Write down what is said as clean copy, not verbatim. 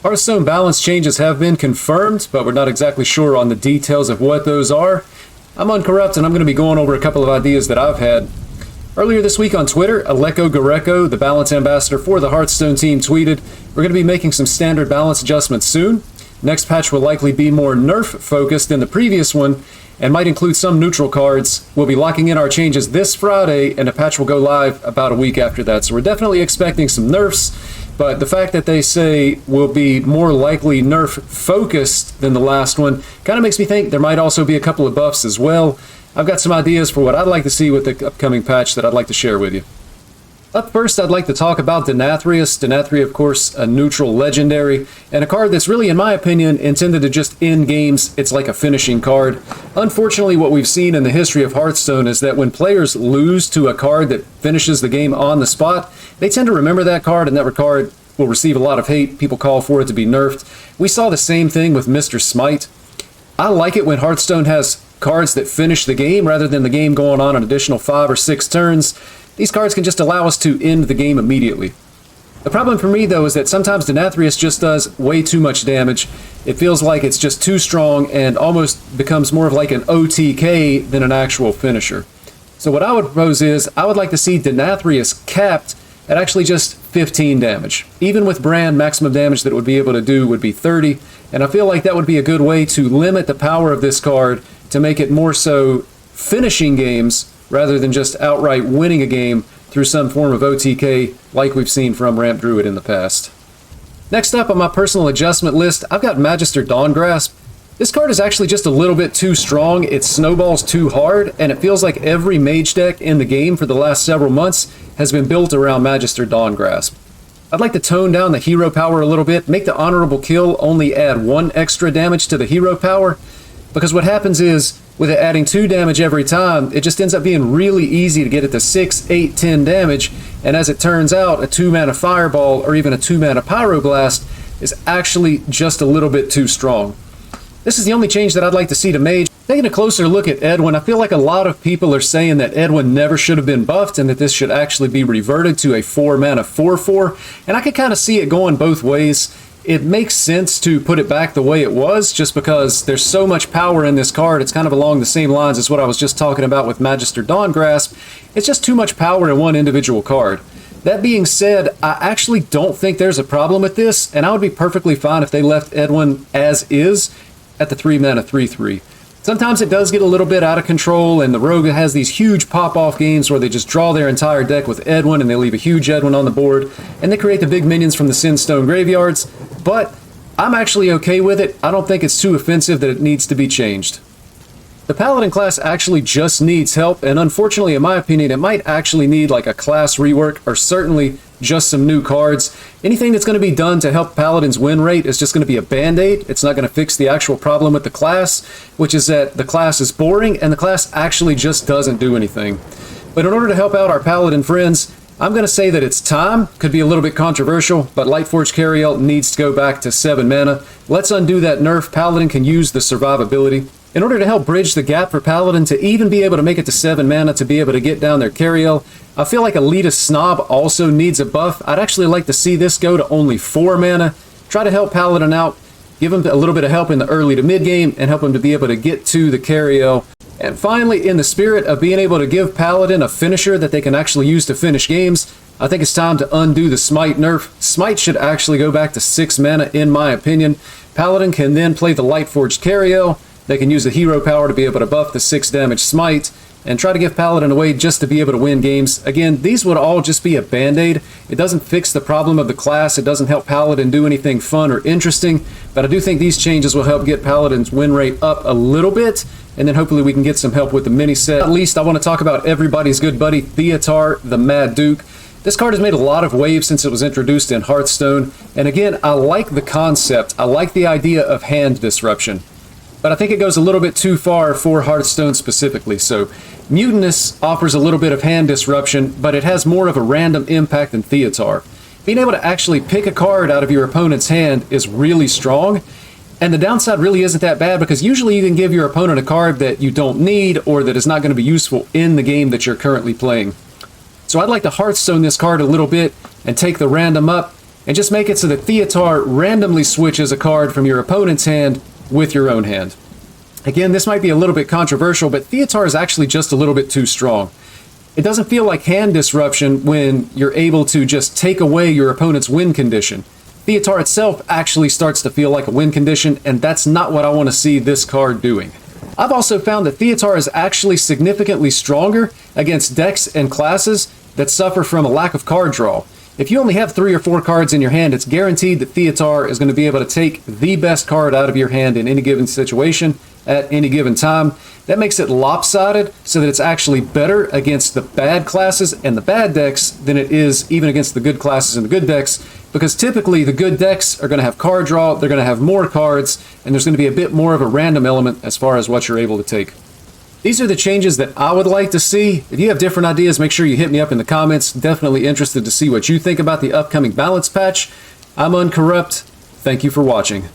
Hearthstone balance changes have been confirmed, but we're not exactly sure on the details of what those are. I'm Uncorrupt, and I'm going to be going over a couple of ideas that I've had. Earlier this week on Twitter, Aleko Gareko, the balance ambassador for the Hearthstone team, tweeted, "We're going to be making some standard balance adjustments soon. Next patch will likely be more nerf-focused than the previous one, and might include some neutral cards. We'll be locking in our changes this Friday, and the patch will go live about a week after that. So we're definitely expecting some nerfs, but the fact that they say will be more likely nerf-focused than the last one kind of makes me think there might also be a couple of buffs as well. I've got some ideas for what I'd like to see with the upcoming patch that I'd like to share with you. Up first, I'd like to talk about Denathrius. Denathrius, of course, a neutral legendary, and a card that's really, in my opinion, intended to just end games. It's like a finishing card. Unfortunately, what we've seen in the history of Hearthstone is that when players lose to a card that finishes the game on the spot, they tend to remember that card, and that card will receive a lot of hate. People call for it to be nerfed. We saw the same thing with Mr. Smite. I like it when Hearthstone has cards that finish the game rather than the game going on an additional 5 or 6 turns. These cards can just allow us to end the game immediately. The problem for me, though, is that sometimes Denathrius just does way too much damage. It feels like it's just too strong and almost becomes more of like an OTK than an actual finisher. So what I would propose is, I would like to see Denathrius capped at actually just 15 damage. Even with Brand, maximum damage that it would be able to do would be 30, and I feel like that would be a good way to limit the power of this card to make it more so finishing games rather than just outright winning a game through some form of OTK like we've seen from Ramp Druid in the past. Next up on my personal adjustment list, I've got Magister Dawngrasp. This card is actually just a little bit too strong, it snowballs too hard, and it feels like every mage deck in the game for the last several months has been built around Magister Dawngrasp. I'd like to tone down the hero power a little bit, make the honorable kill only add 1 extra damage to the hero power, because what happens is, with it adding 2 damage every time, it just ends up being really easy to get it to 6, 8, 10 damage, and as it turns out, a 2-mana Fireball or even a 2-mana Pyroblast is actually just a little bit too strong. This is the only change that I'd like to see to Mage. Taking a closer look at Edwin, I feel like a lot of people are saying that Edwin never should have been buffed and that this should actually be reverted to a 4-mana 4/4, and I could kind of see it going both ways. It makes sense to put it back the way it was, just because there's so much power in this card. It's kind of along the same lines as what I was just talking about with Magister Dawngrasp. It's just too much power in one individual card. That being said, I actually don't think there's a problem with this, and I would be perfectly fine if they left Edwin as is at the 3-mana 3/3. Sometimes it does get a little bit out of control, and the Rogue has these huge pop-off games where they just draw their entire deck with Edwin, and they leave a huge Edwin on the board, and they create the big minions from the Sinstone graveyards, but I'm actually okay with it. I don't think it's too offensive that it needs to be changed. The Paladin class actually just needs help, and unfortunately, in my opinion, it might actually need like a class rework, or certainly just some new cards. Anything that's going to be done to help Paladin's win rate is just going to be a band-aid. It's not going to fix the actual problem with the class, which is that the class is boring and the class actually just doesn't do anything. But in order to help out our Paladin friends, I'm going to say that it's time. Could be a little bit controversial, but Lightforged Cariel needs to go back to 7 mana. Let's undo that nerf. Paladin can use the survivability. In order to help bridge the gap for Paladin to even be able to make it to 7 mana to be able to get down their Cariel, I feel like Elitist Snob also needs a buff. I'd actually like to see this go to only 4 mana. Try to help Paladin out, give him a little bit of help in the early to mid game, and help him to be able to get to the Cariel. And finally, in the spirit of being able to give Paladin a finisher that they can actually use to finish games, I think it's time to undo the Smite nerf. Smite should actually go back to 6 mana in my opinion. Paladin can then play the Lightforged Cariel. They can use the hero power to be able to buff the 6 damage Smite, and try to give Paladin a way just to be able to win games. Again, these would all just be a band-aid. It doesn't fix the problem of the class. It doesn't help Paladin do anything fun or interesting, but I do think these changes will help get Paladin's win rate up a little bit, and then hopefully we can get some help with the mini set. At least I want to talk about everybody's good buddy, Theotar, the Mad Duke. This card has made a lot of waves since it was introduced in Hearthstone, and again, I like the concept. I like the idea of hand disruption, but I think it goes a little bit too far for Hearthstone specifically. So Mutinous offers a little bit of hand disruption, but it has more of a random impact than Theotar. Being able to actually pick a card out of your opponent's hand is really strong, and the downside really isn't that bad, because usually you can give your opponent a card that you don't need or that is not going to be useful in the game that you're currently playing. So I'd like to Hearthstone this card a little bit and take the random up, and just make it so that Theotar randomly switches a card from your opponent's hand with your own hand. Again, this might be a little bit controversial, but Theotar is actually just a little bit too strong. It doesn't feel like hand disruption when you're able to just take away your opponent's win condition. Theotar itself actually starts to feel like a win condition, and that's not what I want to see this card doing. I've also found that Theotar is actually significantly stronger against decks and classes that suffer from a lack of card draw. If you only have 3 or 4 cards in your hand, it's guaranteed that Theotar is going to be able to take the best card out of your hand in any given situation at any given time. That makes it lopsided so that it's actually better against the bad classes and the bad decks than it is even against the good classes and the good decks, because typically the good decks are going to have card draw, they're going to have more cards, and there's going to be a bit more of a random element as far as what you're able to take. These are the changes that I would like to see. If you have different ideas, make sure you hit me up in the comments. Definitely interested to see what you think about the upcoming balance patch. I'm Uncorrupt. Thank you for watching.